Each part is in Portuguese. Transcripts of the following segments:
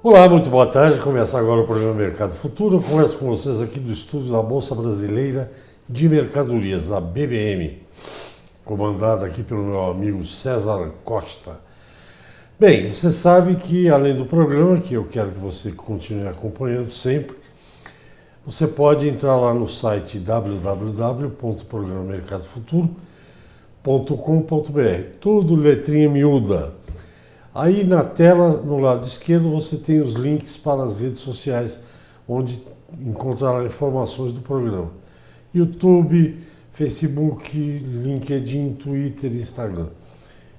Olá, muito boa tarde. Começa agora o programa Mercado Futuro. Eu converso com vocês aqui do estúdio da Bolsa Brasileira de Mercadorias, da BBM, comandada aqui pelo meu amigo César Costa. Bem, você sabe que além do programa, que eu quero que você continue acompanhando sempre, você pode entrar lá no site www.programamercadofuturo.com.br, tudo letrinha miúda. Aí na tela, no lado esquerdo, você tem os links para as redes sociais, onde encontrará informações do programa. YouTube, Facebook, LinkedIn, Twitter e Instagram.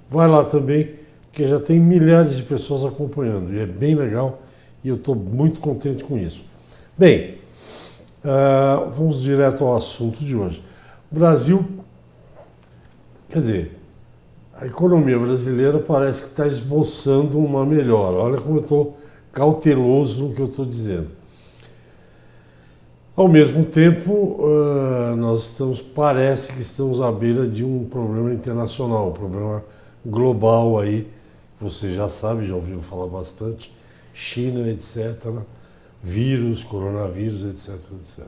Vai lá também, porque já tem milhares de pessoas acompanhando, e é bem legal, e eu estou muito contente com isso. Bem, vamos direto ao assunto de hoje. O Brasil, quer dizer, a economia brasileira parece que está esboçando uma melhora. Olha como eu estou cauteloso no que eu estou dizendo. Ao mesmo tempo, parece que estamos à beira de um problema internacional, um problema global aí. Você já sabe, já ouviu falar bastante, China, etc., vírus, coronavírus, etc., etc.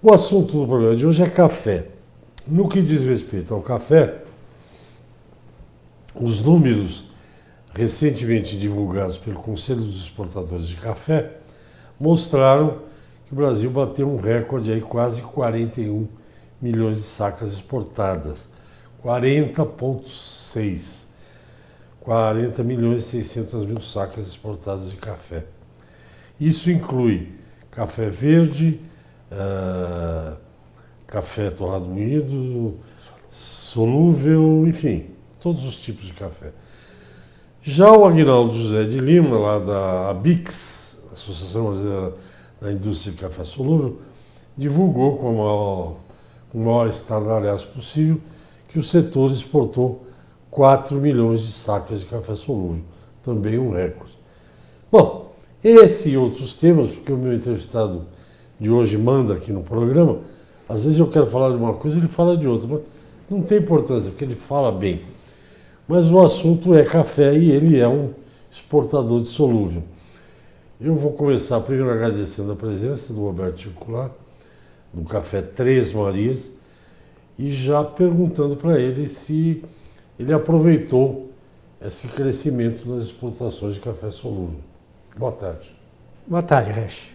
O assunto do programa de hoje é café. No que diz respeito ao café, os números recentemente divulgados pelo Conselho dos Exportadores de Café mostraram que o Brasil bateu um recorde aí, quase 41 milhões de sacas exportadas, 40 milhões e 600 mil sacas exportadas de café. Isso inclui café verde, café torrado moído, solúvel, enfim, todos os tipos de café. Já o Aguinaldo José de Lima, lá da ABICS, Associação Brasileira da Indústria de Café Solúvel, divulgou com o maior estardalhaço possível que o setor exportou 4 milhões de sacas de café solúvel, também um recorde. Bom, esse e outros temas, porque o meu entrevistado de hoje manda aqui no programa, às vezes eu quero falar de uma coisa e ele fala de outra, mas não tem importância, porque ele fala bem. Mas o assunto é café e ele é um exportador de solúvel. Eu vou começar primeiro agradecendo a presença do Roberto Circular, do Café Três Marias, e já perguntando para ele se ele aproveitou esse crescimento nas exportações de café solúvel. Boa tarde. Boa tarde, Resch.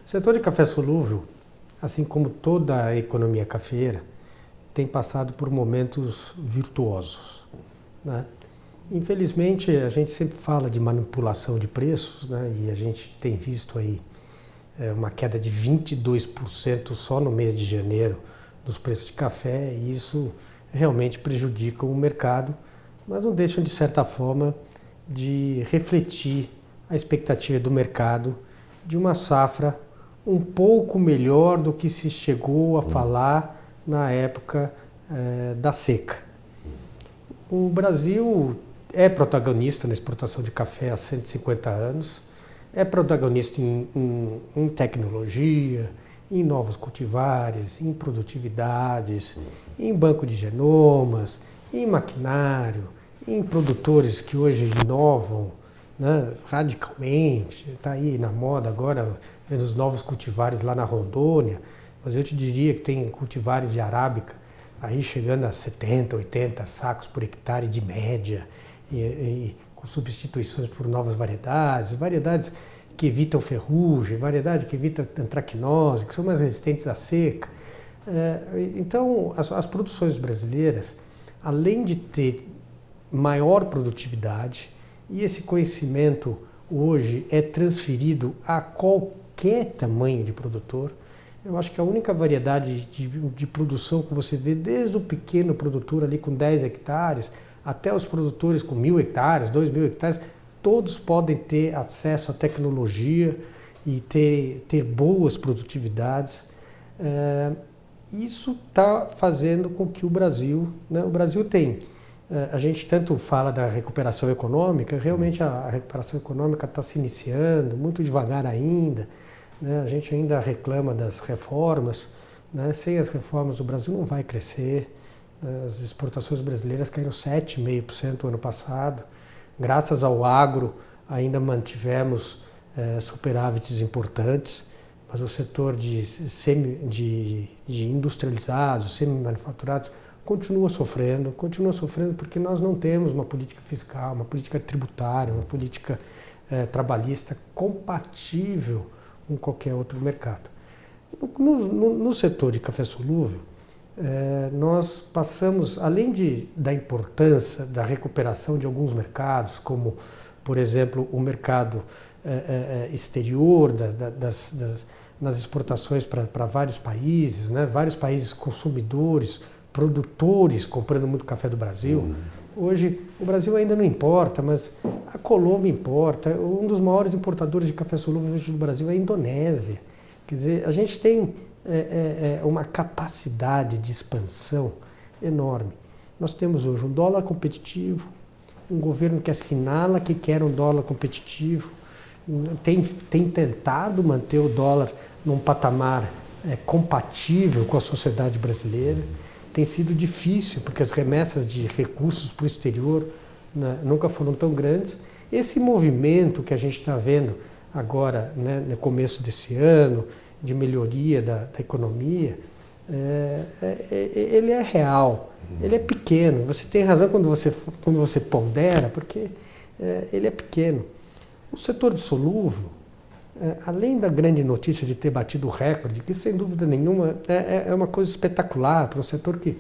O setor de café solúvel, assim como toda a economia cafeeira, tem passado por momentos virtuosos, né? Infelizmente, a gente sempre fala de manipulação de preços, né? E a gente tem visto aí uma queda de 22% só no mês de janeiro dos preços de café, e isso realmente prejudica o mercado, mas não deixam, de certa forma, de refletir a expectativa do mercado de uma safra um pouco melhor do que se chegou a falar na época da seca. O Brasil é protagonista na exportação de café há 150 anos, é protagonista em tecnologia, em novos cultivares, em produtividades, em banco de genomas, em maquinário, em produtores que hoje inovam, né, radicalmente. Está aí na moda agora, vendo os novos cultivares lá na Rondônia, mas eu te diria que tem cultivares de arábica aí chegando a 70, 80 sacos por hectare de média, e com substituições por novas variedades que evitam ferrugem, variedade que evita antracnose, que são mais resistentes à seca. Então, as produções brasileiras, além de ter maior produtividade, e esse conhecimento hoje é transferido a qualquer tamanho de produtor, eu acho que a única variedade de produção que você vê, desde o pequeno produtor ali com 10 hectares, até os produtores com 1.000 hectares, 2.000 hectares, todos podem ter acesso à tecnologia e ter boas produtividades. Isso está fazendo com que o Brasil, né, o Brasil tem, a gente tanto fala da recuperação econômica, realmente a recuperação econômica está se iniciando, muito devagar ainda, né, a gente ainda reclama das reformas, né, sem as reformas o Brasil não vai crescer. As exportações brasileiras caíram 7,5% no ano passado. Graças ao agro, ainda mantivemos superávites importantes, mas o setor de industrializados, semi-manufaturados, continua sofrendo porque nós não temos uma política fiscal, uma política tributária, uma política trabalhista compatível com qualquer outro mercado. No setor de café solúvel, nós passamos, além da importância da recuperação de alguns mercados, como, por exemplo, o mercado exterior, nas exportações para vários países, né? Vários países consumidores, produtores comprando muito café do Brasil. Hoje, o Brasil ainda não importa, mas a Colômbia importa. Um dos maiores importadores de café solúvel hoje do Brasil é a Indonésia. Quer dizer, a gente tem uma capacidade de expansão enorme. Nós temos hoje um dólar competitivo, um governo que assinala que quer um dólar competitivo, tem tentado manter o dólar num patamar compatível com a sociedade brasileira. Tem sido difícil, porque as remessas de recursos para o exterior, né, nunca foram tão grandes. Esse movimento que a gente está vendo agora, né, no começo desse ano, de melhoria da economia, ele é real, ele é pequeno. Você tem razão quando você pondera, porque ele é pequeno. O setor de solúvel, além da grande notícia de ter batido o recorde, que sem dúvida nenhuma é uma coisa espetacular para um setor que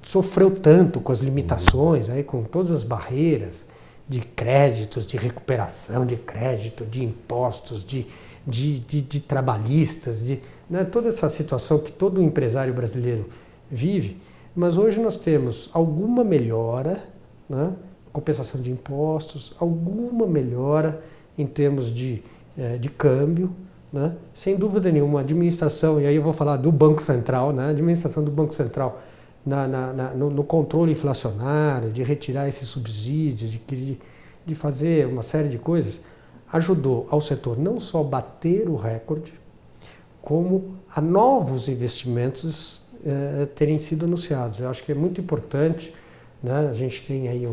sofreu tanto com as limitações, aí, com todas as barreiras de créditos, de recuperação de crédito, de impostos, de trabalhistas, né, toda essa situação que todo empresário brasileiro vive. Mas hoje nós temos alguma melhora, né, compensação de impostos, alguma melhora em termos de câmbio, né? Sem dúvida nenhuma, a administração, e aí eu vou falar do Banco Central, né? A administração do Banco Central no controle inflacionário, de retirar esses subsídios, de fazer uma série de coisas, ajudou ao setor não só bater o recorde, como a novos investimentos terem sido anunciados. Eu acho que é muito importante, né? A gente tem aí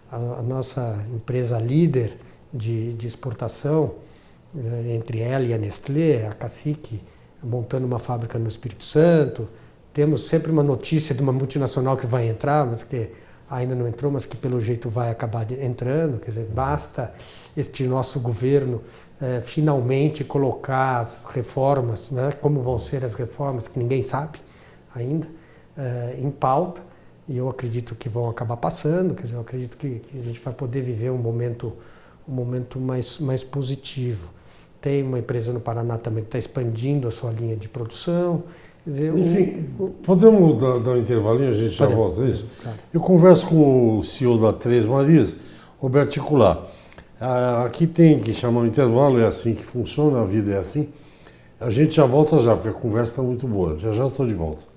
a nossa empresa líder de exportação, entre ela e a Nestlé, a Cacique, montando uma fábrica no Espírito Santo. Temos sempre uma notícia de uma multinacional que vai entrar, mas que ainda não entrou, mas que pelo jeito vai acabar entrando. Quer dizer, basta este nosso governo finalmente colocar as reformas, né, como vão ser as reformas, que ninguém sabe ainda, em pauta, e eu acredito que vão acabar passando. Quer dizer, eu acredito que a gente vai poder viver um momento mais positivo. Tem uma empresa no Paraná também que está expandindo a sua linha de produção. Quer dizer, enfim, podemos dar um intervalinho, a gente já volta a isso? Claro. Eu converso com o CEO da Três Marias, Roberto Ticular. Aqui tem que chamar um intervalo, é assim que funciona, a vida é assim. A gente já volta já, porque a conversa está muito boa. Já estou de volta.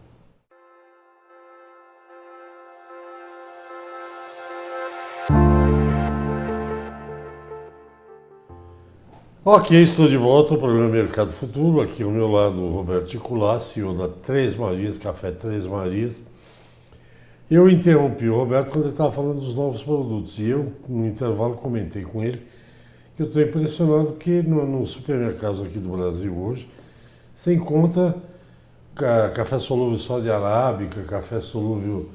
Ok, estou de volta ao programa Mercado Futuro. Aqui ao meu lado o Roberto Ticular, CEO da Três Marias, Café Três Marias. Eu interrompi o Roberto quando ele estava falando dos novos produtos e eu, no intervalo, comentei com ele que eu estou impressionado que nos supermercados aqui do Brasil hoje você encontra café solúvel só de arábica, café solúvel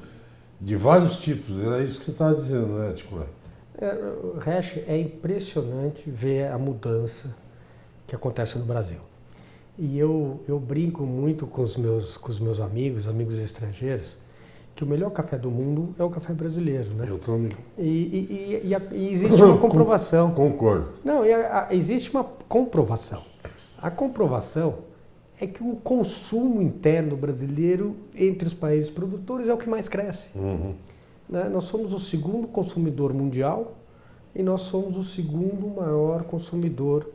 de vários tipos. Era isso que você estava dizendo, né, Ticular? Resch, é impressionante ver a mudança que acontece no Brasil. E eu brinco muito com os meus amigos estrangeiros, que o melhor café do mundo é o café brasileiro, né? Eu também. E existe uma comprovação. Concordo. Não, existe uma comprovação. A comprovação é que o consumo interno brasileiro entre os países produtores é o que mais cresce. Uhum. Nós somos o segundo consumidor mundial e nós somos o segundo maior consumidor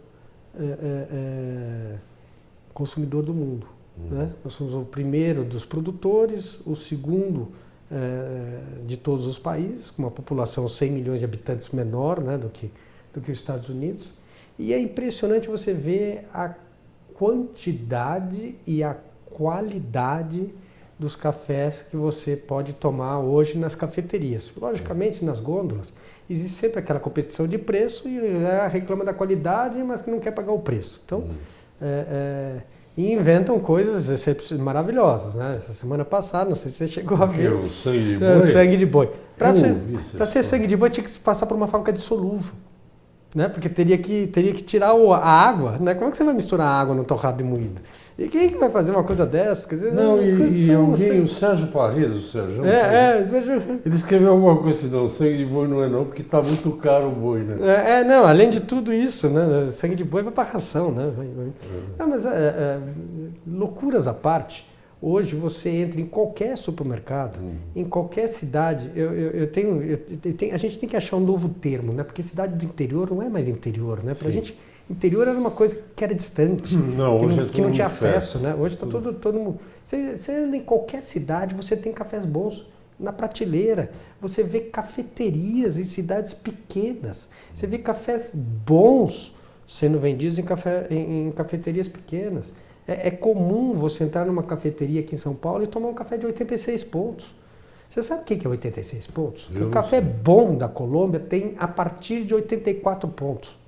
do mundo. Né? Nós somos o primeiro dos produtores, o segundo de todos os países, com uma população 100 milhões de habitantes menor, né, do que os Estados Unidos. E é impressionante você ver a quantidade e a qualidade dos cafés que você pode tomar hoje nas cafeterias. Logicamente, nas gôndolas, existe sempre aquela competição de preço e reclama da qualidade, mas que não quer pagar o preço. Então, e inventam coisas maravilhosas, né? Essa semana passada, não sei se você chegou a ver. O sangue de boi? Sangue de boi. Para ser ser sangue de boi, tinha que passar por uma fábrica de solúvel. Né? Porque teria que tirar a água, né? Como é que você vai misturar água no torrado de moído? E quem é que vai fazer uma coisa dessa? Quer dizer, não, e alguém, assim. o Sérgio Parreira, o Sérgio, Sérgio. ele escreveu alguma coisa assim, não, sangue de boi não é não, porque está muito caro o boi, né? Não, além de tudo isso, né? Sangue de boi vai para ração, né? Não, mas loucuras à parte. Hoje você entra em qualquer supermercado, em qualquer cidade. A gente tem que achar um novo termo, né? Porque cidade do interior não é mais interior, né? Pra gente, interior era uma coisa que era distante, que não tinha acesso, né? Hoje está todo mundo. Você anda em qualquer cidade, você tem cafés bons na prateleira. Você vê cafeterias em cidades pequenas. Você vê cafés bons sendo vendidos em cafeterias pequenas. É comum você entrar numa cafeteria aqui em São Paulo e tomar um café de 86 pontos. Você sabe o que é 86 pontos? O café bom da Colômbia tem a partir de 84 pontos.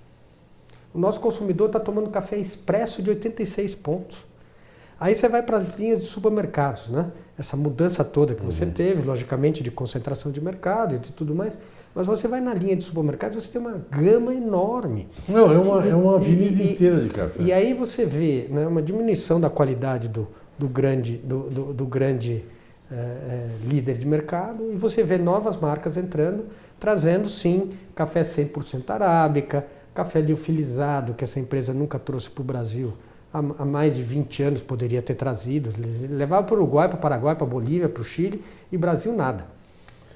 O nosso consumidor está tomando café expresso de 86 pontos. Aí você vai para as linhas de supermercados, né? Essa mudança toda que você teve, logicamente, de concentração de mercado e de tudo mais. Mas você vai na linha de supermercados, você tem uma gama enorme. Não, é uma avenida inteira de café. E aí você vê, né, uma diminuição da qualidade do grande líder de mercado, e você vê novas marcas entrando, trazendo sim café 100% arábica, café liofilizado, que essa empresa nunca trouxe para o Brasil. Há mais de 20 anos poderia ter trazido, levava para o Uruguai, para o Paraguai, para a Bolívia, para o Chile, e Brasil nada.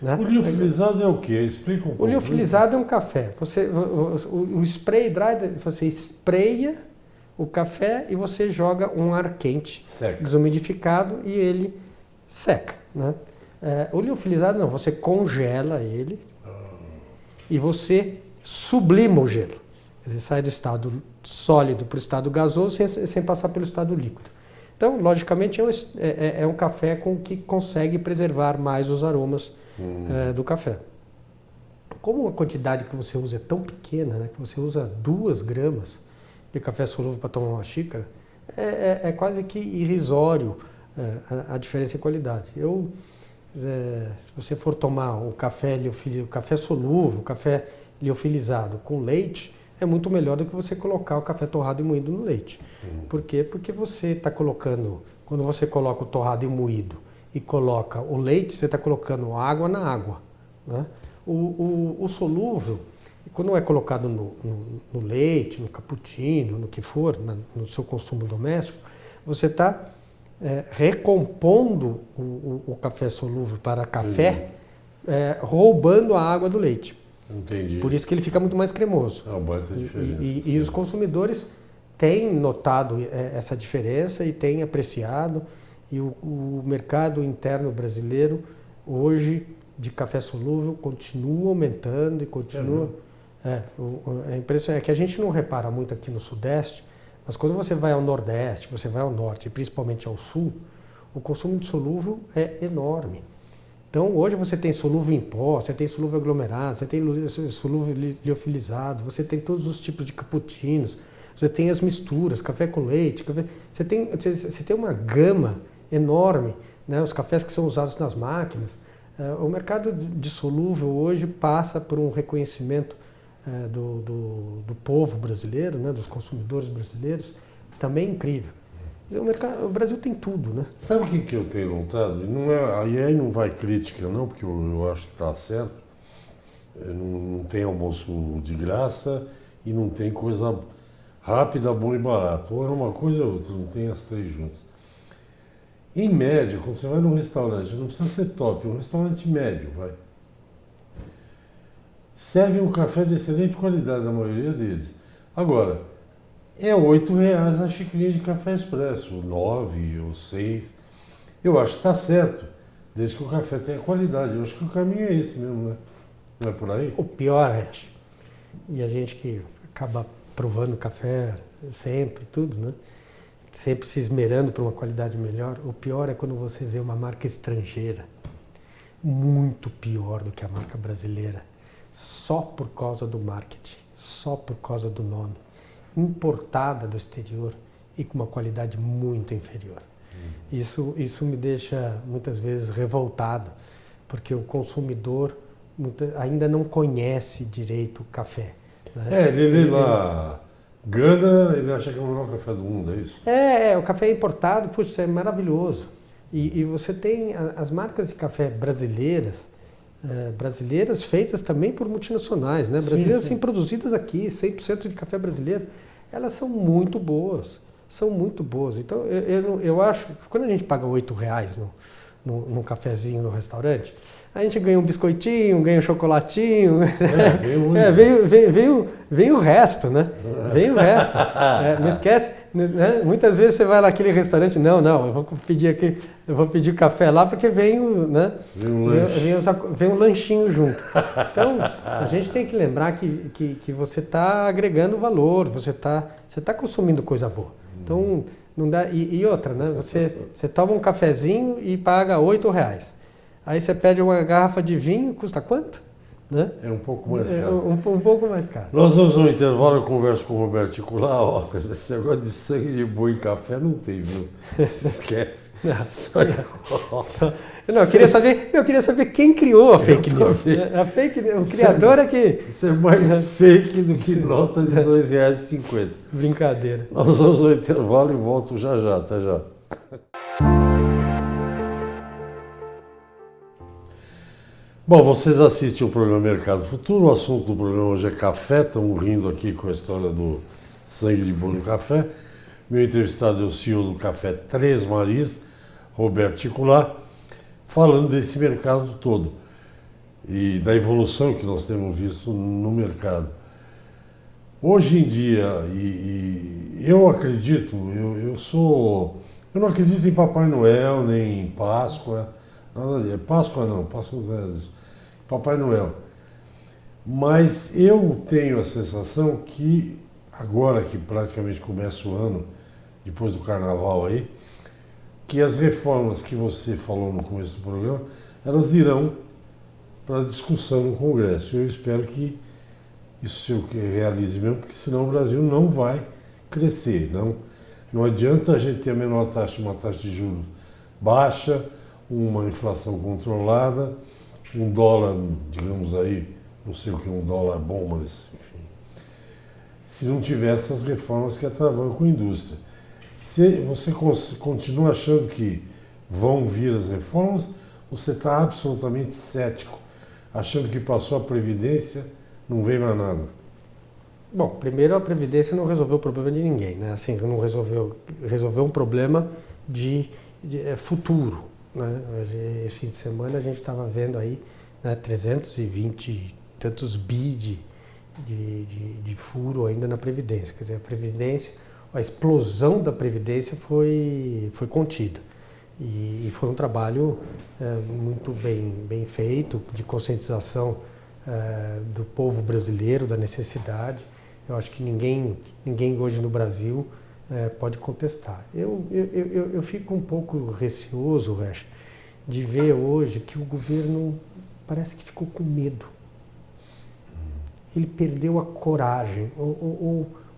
Né? O liofilizado é o quê? Explica um pouco. O liofilizado é um café. O spray dry, você espreia o café e você joga um ar quente, desumidificado, e ele seca. Né? O liofilizado não, você congela ele e você sublima o gelo. Ele sai do estado sólido para o estado gasoso sem passar pelo estado líquido. Então, logicamente, é um café que consegue preservar mais os aromas do café. Como a quantidade que você usa é tão pequena, né, que você usa 2 gramas de café solúvel para tomar uma xícara, é quase que irrisório a diferença em qualidade. Se você for tomar o café solúvel, o café liofilizado com leite, é muito melhor do que você colocar o café torrado e moído no leite. Por quê? Porque você está colocando, quando você coloca o torrado e moído e coloca o leite, você está colocando água na água. Né? O solúvel, quando é colocado no leite, no cappuccino, no que for, no seu consumo doméstico, você está recompondo o café solúvel para café, roubando a água do leite. Entendi. Por isso que ele fica muito mais cremoso. Essa diferença. E os consumidores têm notado essa diferença e têm apreciado. E o mercado interno brasileiro, hoje, de café solúvel, continua aumentando e continua... A impressão é que a gente não repara muito aqui no Sudeste, mas quando você vai ao Nordeste, você vai ao Norte e principalmente ao Sul, o consumo de solúvel é enorme. Então, hoje você tem solúvel em pó, você tem solúvel aglomerado, você tem solúvel liofilizado, você tem todos os tipos de cappuccinos, você tem as misturas, café com leite, você tem uma gama enorme, né? Os cafés que são usados nas máquinas. O mercado de solúvel hoje passa por um reconhecimento do povo brasileiro, né? Dos consumidores brasileiros, também incrível. O Brasil tem tudo, né? Sabe o que eu tenho notado? Aí não vai crítica não, porque eu acho que está certo. Não tem almoço de graça e não tem coisa rápida, boa e barata. Ou é uma coisa ou outra, não tem as 3 juntas. Em média, quando você vai num restaurante, não precisa ser top, um restaurante médio, vai. Serve um café de excelente qualidade, a maioria deles. Agora, é R$8 a xicrinha de café expresso, 9 ou 6. Eu acho que está certo, desde que o café tenha qualidade. Eu acho que o caminho é esse mesmo, né? Não é por aí? O pior é, e a gente que acaba provando café sempre, tudo, né? sempre se esmerando por uma qualidade melhor. O pior é quando você vê uma marca estrangeira muito pior do que a marca brasileira, só por causa do marketing, só por causa do nome, importada do exterior e com uma qualidade muito inferior. Isso me deixa muitas vezes revoltado, porque o consumidor ainda não conhece direito o café. Né? Ele lê lá Gana, ele acha que é o melhor café do mundo, é isso? O café importado, puxa, é maravilhoso. E você tem as marcas de café brasileiras feitas também por multinacionais, né? Brasileiras assim, produzidas aqui, 100% de café brasileiro, elas são muito boas. São muito boas. Então, eu acho que quando a gente paga R$8 num cafezinho no restaurante, a gente ganha um biscoitinho, ganha um chocolatinho. Vem o resto, né? Vem o resto. Não esquece, né? Muitas vezes você vai naquele restaurante, não, eu vou pedir o café lá porque vem um lanchinho junto. Então, a gente tem que lembrar que você está agregando valor, você tá consumindo coisa boa. Então, não dá. E outra, né? Você toma um cafezinho e paga R$8. Aí você pede uma garrafa de vinho, custa quanto? Né? É um pouco mais caro. Um pouco mais caro. Nós vamos no intervalo, eu converso com o Roberto Ticular. Esse negócio de sangue de boi em café não tem, viu? Se esquece. Eu queria saber quem criou a fake news. O criador é que... Isso é mais fake do que nota de R$2,50. Brincadeira. Nós vamos ao intervalo e volto já. Até já. Bom, vocês assistem o programa Mercado Futuro. O assunto do programa hoje é café. Estamos rindo aqui com a história do sangue de boi no café. Meu entrevistado é o CEO do Café Três Marias, Roberto Ticular, falando desse mercado todo e da evolução que nós temos visto no mercado. Hoje em dia, eu acredito, eu não acredito em Papai Noel, nem em Páscoa, nada disso. Páscoa não é disso. Papai Noel. Mas eu tenho a sensação que, agora que praticamente começa o ano, depois do carnaval aí, que as reformas que você falou no começo do programa, elas irão para discussão no Congresso. Eu espero que isso se realize mesmo, porque senão o Brasil não vai crescer. Não adianta a gente ter a menor taxa, uma taxa de juros baixa, uma inflação controlada, um dólar, digamos aí, não sei o que é um dólar bom, mas enfim, se não tiver essas reformas que atravancam a indústria. Se você continua achando que vão vir as reformas, você está absolutamente cético, achando que passou a Previdência, não vem mais nada. Bom, primeiro a Previdência não resolveu o problema de ninguém, né? Assim, não resolveu um problema de futuro. Né? Esse fim de semana a gente estava vendo aí, né, 320 e tantos bi de furo ainda na Previdência. Quer dizer, a explosão da Previdência foi contida. E foi um trabalho muito bem feito, de conscientização do povo brasileiro, da necessidade. Eu acho que ninguém hoje no Brasil pode contestar. Eu fico um pouco receoso, Resch, de ver hoje que o governo parece que ficou com medo. Ele perdeu a coragem,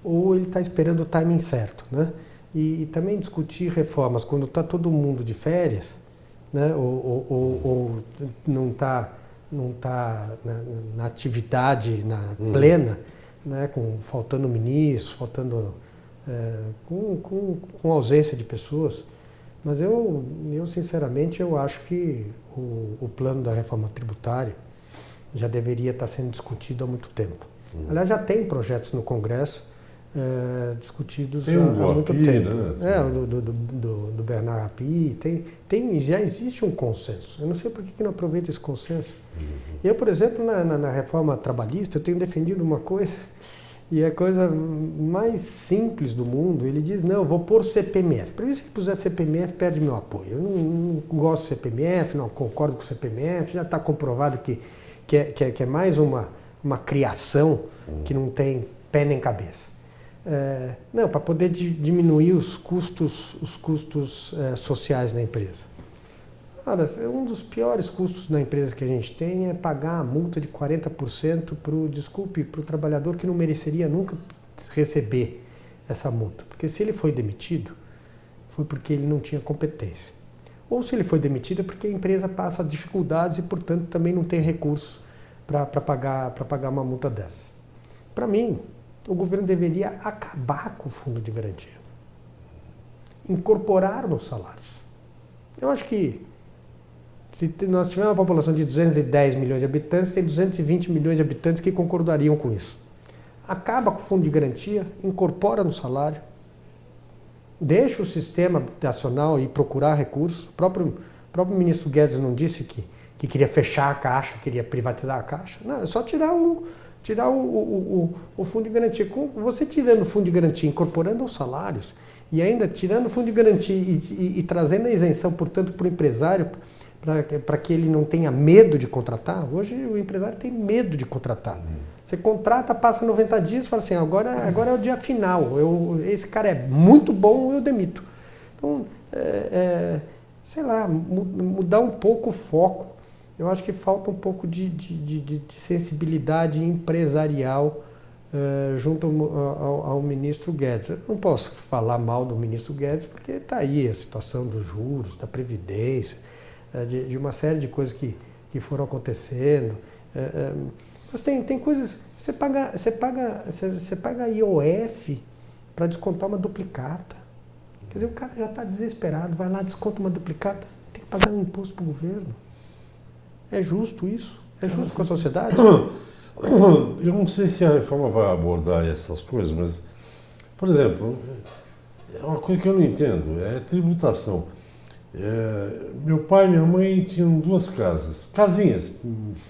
ou ele está esperando o timing certo, né? E também discutir reformas quando está todo mundo de férias, né? Ou não está na atividade plena, né? Faltando ministros, faltando com ausência de pessoas. Mas eu sinceramente eu acho que o plano da reforma tributária já deveria estar sendo discutido há muito tempo. Aliás, já tem projetos no Congresso discutidos há muito tempo. Né? Do Bernard Rappi, já existe um consenso. Eu não sei por que não aproveita esse consenso. Eu, por exemplo, na reforma trabalhista, eu tenho defendido uma coisa, e é a coisa mais simples do mundo. Ele diz, não, eu vou pôr CPMF. Primeiro, se ele puser CPMF, perde meu apoio. Eu não gosto de CPMF, não concordo com o CPMF, já está comprovado que é mais uma criação que não tem pé nem cabeça. Não, para poder diminuir os custos sociais da empresa. Olha, um dos piores custos na empresa que a gente tem é pagar a multa de 40% para o trabalhador que não mereceria nunca receber essa multa. Porque se ele foi demitido, foi porque ele não tinha competência. Ou se ele foi demitido é porque a empresa passa dificuldades e, portanto, também não tem recursos para pagar uma multa dessa. Para mim, o governo deveria acabar com o fundo de garantia. Incorporar nos salários. Eu acho que se nós tivermos uma população de 210 milhões de habitantes, tem 220 milhões de habitantes que concordariam com isso. Acaba com o fundo de garantia, incorpora no salário, deixa o sistema habitacional e procurar recursos. O próprio ministro Guedes não disse que queria fechar a Caixa, queria privatizar a Caixa. Não, é só tirar o fundo de garantia. Você tirando o fundo de garantia, incorporando os salários, e ainda tirando o fundo de garantia e trazendo a isenção, portanto, para o empresário, para que ele não tenha medo de contratar. Hoje o empresário tem medo de contratar. Você contrata, passa 90 dias e fala assim, agora é o dia final, esse cara é muito bom, eu demito. Então, sei lá, mudar um pouco o foco. Eu acho que falta um pouco de sensibilidade empresarial junto ao ministro Guedes. Eu não posso falar mal do ministro Guedes, porque está aí a situação dos juros, da Previdência, de uma série de coisas que foram acontecendo. Mas tem coisas... Você paga IOF para descontar uma duplicata. Quer dizer, o cara já está desesperado, vai lá, desconta uma duplicata, tem que pagar um imposto para o governo. É justo isso? É justo com a sociedade? Eu não sei se a reforma vai abordar essas coisas, mas, por exemplo, é uma coisa que eu não entendo, é tributação. Meu pai e minha mãe tinham duas casas, casinhas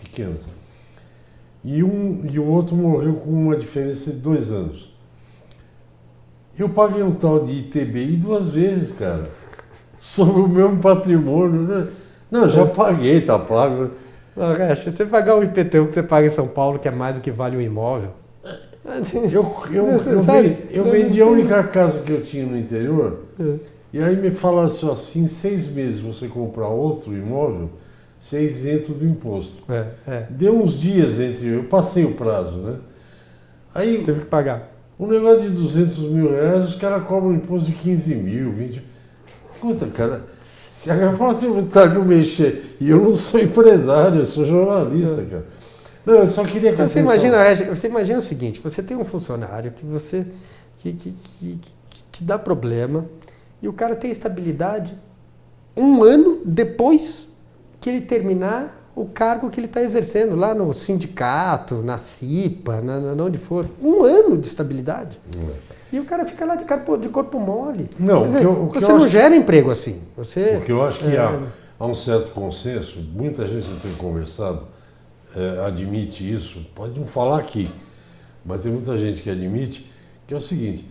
pequenas, e o outro morreu com uma diferença de 2 anos. Eu paguei um tal de ITBI 2 vezes, cara, sobre o mesmo patrimônio, né? Não, já paguei, tá pago. Se você pagar o IPTU que você paga em São Paulo, que é mais do que vale o imóvel. Eu vendi a única casa que eu tinha no interior, e aí me falaram assim, em 6 meses você comprar outro imóvel, você é isento do imposto. Deu uns dias eu passei o prazo, né? Aí teve que pagar. Um negócio de 200 mil reais, os caras cobram um imposto de 15 mil, 20 mil. Escuta, cara, se a reforma tributária não mexer, e eu não sou empresário, eu sou jornalista, cara. Não, eu só queria... Você imagina o seguinte, você tem um funcionário que te dá problema, e o cara tem estabilidade 1 ano depois que ele terminar o cargo que ele está exercendo, lá no sindicato, na CIPA, onde for. 1 ano de estabilidade. E o cara fica lá de corpo mole. Não, você não gera emprego assim. O que eu acho que há um certo consenso, muita gente que eu tenho conversado admite isso, pode não falar aqui, mas tem muita gente que admite, que é o seguinte,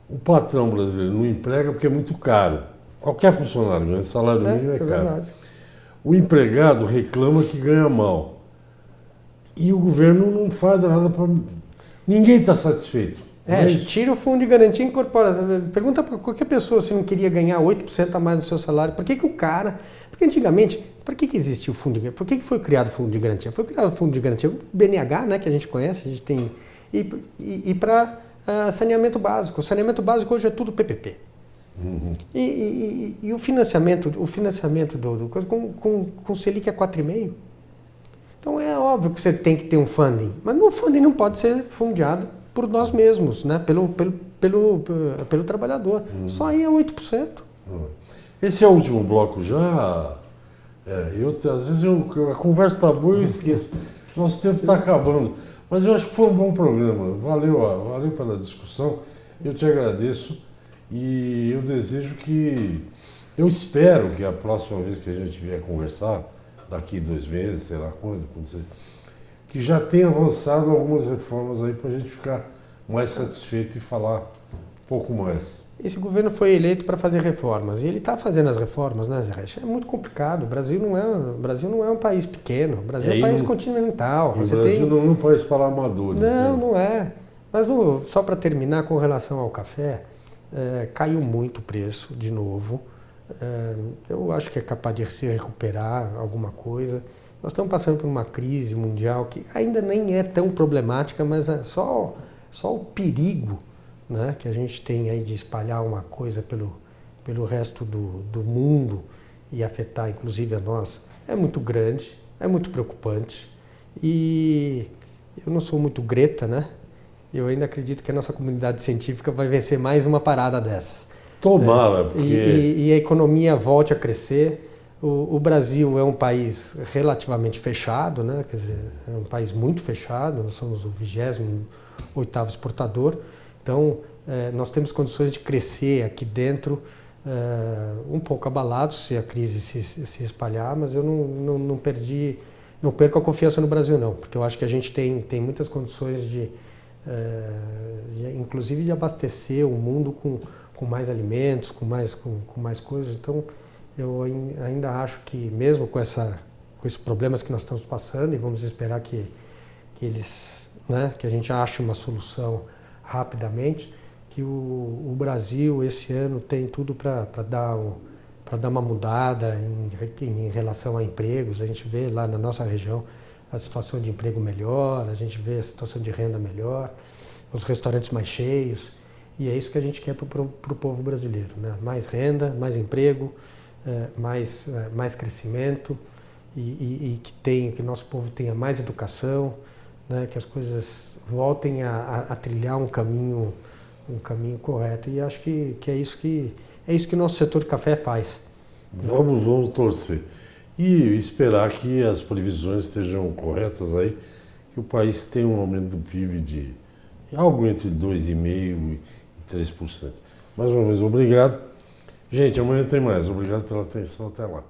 o patrão brasileiro não emprega porque é muito caro. Qualquer funcionário ganha salário mínimo é caro. Verdade. O empregado reclama que ganha mal. E o governo não faz nada para... Ninguém está satisfeito. Tira o fundo de garantia e incorpora. Pergunta para qualquer pessoa se não queria ganhar 8% a mais no seu salário. Por que o cara... Porque antigamente, para que existiu o fundo de garantia? Por que foi criado o fundo de garantia? Foi criado o fundo de garantia, o BNH, né, que a gente conhece, a gente tem... E para saneamento básico. O saneamento básico hoje é tudo PPP. Uhum. E o financiamento com Selic é 4,5%. Então é óbvio que você tem que ter um funding, mas o funding não pode ser fundeado por nós mesmos, né? pelo trabalhador. Só aí é 8%. Esse é o último bloco já. Às vezes a conversa está boa e eu esqueço. Nosso tempo está acabando. Mas eu acho que foi um bom programa. Valeu pela discussão. Eu te agradeço. E eu desejo eu espero que a próxima vez que a gente vier conversar, daqui 2 meses, sei lá quando que já tenha avançado algumas reformas aí para a gente ficar mais satisfeito e falar um pouco mais. Esse governo foi eleito para fazer reformas, e ele está fazendo as reformas, né, Zé Reich? É muito complicado. O Brasil não é um país pequeno, o Brasil é um país continental. O Brasil não é um país para amadores. Não é. Mas só para terminar, com relação ao café, caiu muito o preço de novo. Eu acho que é capaz de se recuperar alguma coisa. Nós estamos passando por uma crise mundial que ainda nem é tão problemática, mas é só o perigo, né, que a gente tem aí de espalhar uma coisa pelo resto do mundo e afetar inclusive a nós é muito grande, é muito preocupante. E eu não sou muito Greta, né? Eu ainda acredito que a nossa comunidade científica vai vencer mais uma parada dessas. Tomara, porque... E a economia volte a crescer. O Brasil é um país relativamente fechado, né? Quer dizer, é um país muito fechado, nós somos o 28º exportador, então nós temos condições de crescer aqui dentro, um pouco abalados se a crise se espalhar, mas eu não perco a confiança no Brasil não, porque eu acho que a gente tem muitas condições inclusive de abastecer o mundo com mais alimentos, com mais coisas. Então eu ainda acho que mesmo com esses problemas que nós estamos passando, e vamos esperar que eles, né, que a gente ache uma solução rapidamente, que o Brasil esse ano tem tudo para dar uma mudada em relação a empregos. A gente vê lá na nossa região a situação de emprego melhor, a gente vê a situação de renda melhor, os restaurantes mais cheios, e é isso que a gente quer para o povo brasileiro, né? Mais renda, mais emprego, mais crescimento, e que nosso povo tenha mais educação, né? Que as coisas voltem a trilhar um caminho correto, e acho que é isso que o nosso setor de café faz. Vamos torcer. E esperar que as previsões estejam corretas aí, que o país tenha um aumento do PIB de algo entre 2,5% e 3%. Mais uma vez, obrigado. Gente, amanhã tem mais. Obrigado pela atenção. Até lá.